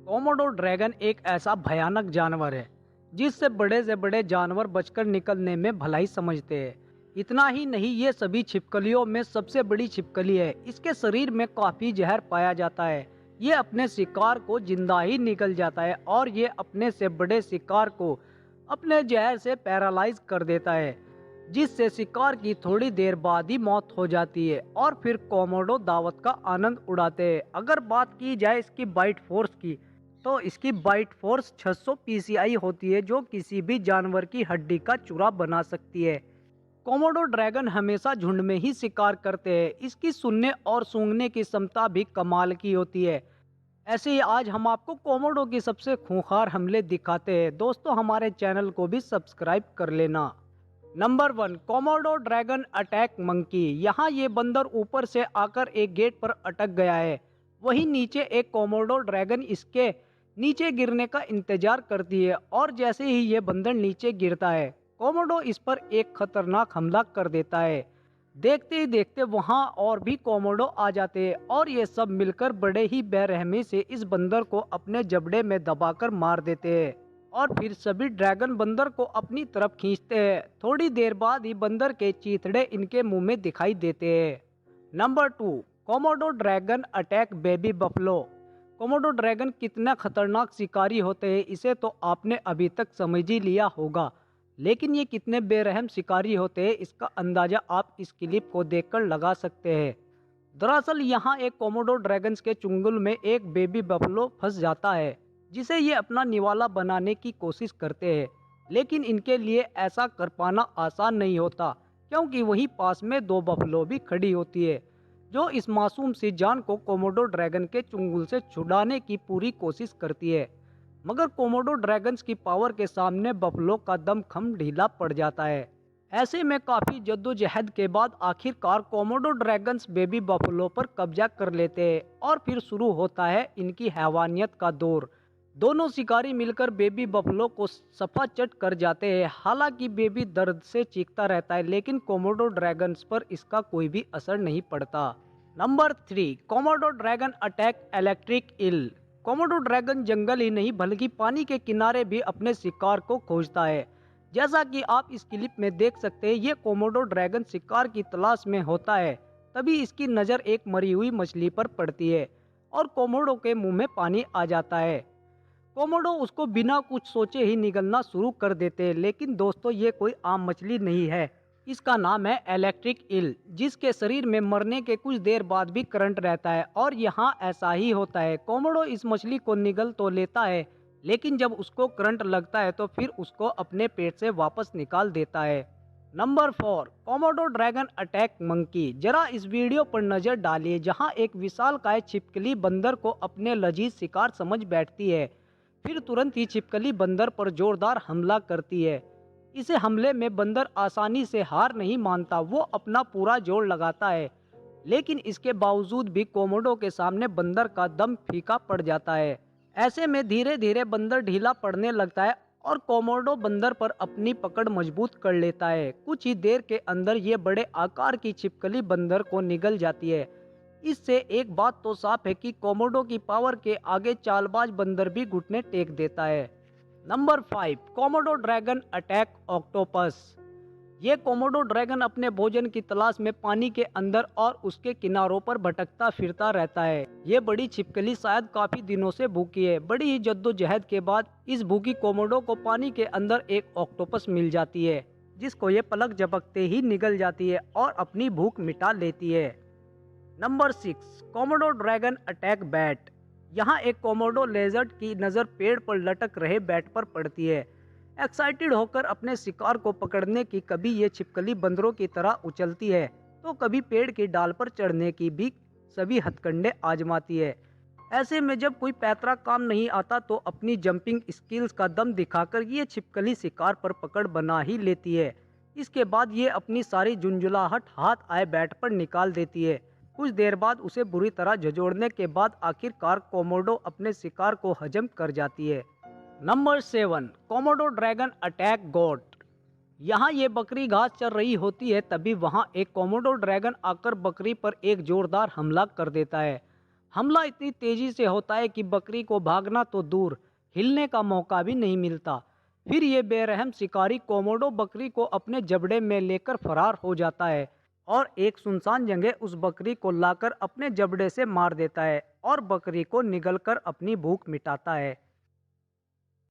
Komodo dragon एक ऐसा भयानक जानवर है जिससे बड़े से बड़े जानवर बचकर निकलने में भलाई समझते हैं। इतना ही नहीं, ये सभी छिपकलियों में सबसे बड़ी छिपकली है। इसके शरीर में काफी जहर पाया जाता है। ये अपने शिकार को जिंदा ही निकल जाता है और ये अपने से बड़े शिकार को अपने जहर से पैरालाइज कर देता है, जिससे शिकार की थोड़ी देर बाद ही मौत हो जाती है और फिर कोमोडो दावत का आनंद उड़ाते हैं। अगर बात की जाए इसकी बाइट फोर्स की, तो इसकी बाइट फोर्स 600 पीसीआई होती है, जो किसी भी जानवर की हड्डी का चूरा बना सकती है। कोमोडो ड्रैगन हमेशा झुंड में ही शिकार करते हैं। इसकी सुनने और सूंघने की क्षमता भी कमाल की होती है। ऐसे ही आज हम आपको कोमोडो की सबसे खूंखार हमले दिखाते हैं। दोस्तों, हमारे चैनल को भी सब्सक्राइब कर लेना। Number 1, Komodo dragon attack monkey. यहाँ ये बंदर ऊपर से आकर एक गेट पर अटक गया है। वहीं नीचे एक कोमोडो ड्रैगन इसके नीचे गिरने का इंतजार करती है और जैसे ही ये बंदर नीचे गिरता है, कोमोडो इस पर एक खतरनाक हमला कर देता है। देखते ही देखते वहां और भी कोमोडो आ जाते हैं और ये सब मिलकर बड़े ही बेरहमी से इस बंदर को अपने जबड़े में दबाकर मार देते हैं और फिर सभी ड्रैगन बंदर को अपनी तरफ खींचते हैं। थोड़ी देर बाद ही बंदर के चीथड़े इनके मुंह में दिखाई देते हैं। Number 2, Komodo dragon attack baby buffalo. Komodo dragon कितना खतरनाक शिकारी होते हैं इसे तो आपने अभी तक समझ ही लिया होगा, लेकिन ये कितने बेरहम शिकारी होते हैं इसका अंदाजा आप इस क्लिप को देखकर लगा सकते हैं। दरअसल यहाँ एक कोमोडो ड्रैगन्स के चुंगल में एक बेबी बफलो फंस जाता है, जिसे ये अपना निवाला बनाने की कोशिश करते हैं, लेकिन इनके लिए ऐसा कर पाना आसान नहीं होता, क्योंकि वहीं पास में दो बफलो भी खड़ी होती है, जो इस मासूम सी जान को कोमोडो ड्रैगन के चुंगल से छुड़ाने की पूरी कोशिश करती है। मगर कोमोडो ड्रैगन्स की पावर के सामने बफलो का दमखम ढीला पड़ जाता है। ऐसे में काफी जद्दोजहद के बाद आखिरकार कोमोडो ड्रैगन्स बेबी बफलो पर कब्जा कर लेते हैं और फिर शुरू होता है इनकी हैवानियत का दौर। दोनों शिकारी मिलकर बेबी बफलो को सफा चट कर जाते हैं। हालांकि बेबी दर्द से चीखता रहता है, लेकिन कोमोडो ड्रैगन्स पर इसका कोई भी असर नहीं पड़ता। Number 3, Komodo dragon attack electric eel. Komodo dragon जंगल ही नहीं बल्कि पानी के किनारे भी अपने शिकार को खोजता है। जैसा कि आप इस क्लिप में देख सकते हैं, ये कोमोडो ड्रैगन शिकार की तलाश में होता है। तभी इसकी नज़र एक मरी हुई मछली पर पड़ती है और कोमोडो के मुंह में पानी आ जाता है। कोमोडो उसको बिना कुछ सोचे ही निगलना शुरू कर देते हैं। लेकिन दोस्तों, ये कोई आम मछली नहीं है, इसका नाम है इलेक्ट्रिक ईल, जिसके शरीर में मरने के कुछ देर बाद भी करंट रहता है। और यहाँ ऐसा ही होता है, कोमोडो इस मछली को निगल तो लेता है, लेकिन जब उसको करंट लगता है तो फिर उसको अपने पेट से वापस निकाल देता है। Number 4, Komodo dragon attack monkey. जरा इस वीडियो पर नजर डालिए, जहाँ एक विशालकाय छिपकली बंदर को अपने लजीज शिकार समझ बैठती है। फिर तुरंत ही छिपकली बंदर पर जोरदार हमला करती है। इसे हमले में बंदर आसानी से हार नहीं मानता, वो अपना पूरा जोर लगाता है, लेकिन इसके बावजूद भी कोमोडो के सामने बंदर का दम फीका पड़ जाता है। ऐसे में धीरे धीरे बंदर ढीला पड़ने लगता है और कोमोडो बंदर पर अपनी पकड़ मजबूत कर लेता है। कुछ ही देर के अंदर ये बड़े आकार की छिपकली बंदर को निगल जाती है। इससे एक बात तो साफ है कि कोमोडो की पावर के आगे चालबाज बंदर भी घुटने टेक देता है। Number 5, Komodo dragon attack octopus. ये कोमोडो ड्रैगन अपने भोजन की तलाश में पानी के अंदर और उसके किनारों पर भटकता फिरता रहता है। ये बड़ी छिपकली शायद काफी दिनों से भूखी है। बड़ी ही जद्दोजहद के बाद इस भूखी कोमोडो को पानी के अंदर एक ऑक्टोपस मिल जाती है, जिसको ये पलक झपकते ही निगल जाती है और अपनी भूख मिटा लेती है। Number 6, Komodo dragon attack bat. यहाँ एक कोमोडो लेजर्ड की नज़र पेड़ पर लटक रहे बैट पर पड़ती है। एक्साइटेड होकर अपने शिकार को पकड़ने की कभी ये छिपकली बंदरों की तरह उछलती है, तो कभी पेड़ की डाल पर चढ़ने की भी सभी हथकंडे आजमाती है। ऐसे में जब कोई पैतरा काम नहीं आता तो अपनी जंपिंग स्किल्स का दम दिखाकर ये छिपकली शिकार पर पकड़ बना ही लेती है। इसके बाद ये अपनी सारी झुंझुलाहट हाथ आए बैट पर निकाल देती है। कुछ देर बाद उसे बुरी तरह झंझोड़ने के बाद आखिरकार कोमोडो अपने शिकार को हजम कर जाती है। नंबर 7, कोमोडो ड्रैगन अटैक गोट। यहाँ ये बकरी घास चर रही होती है, तभी वहाँ एक कोमोडो ड्रैगन आकर बकरी पर एक जोरदार हमला कर देता है। हमला इतनी तेजी से होता है कि बकरी को भागना तो दूर, हिलने का मौका भी नहीं मिलता। फिर ये बेरहम शिकारी कोमोडो बकरी को अपने जबड़े में लेकर फरार हो जाता है और एक सुनसान जगह उस बकरी को लाकर अपने जबड़े से मार देता है और बकरी को निगल कर अपनी भूख मिटाता है।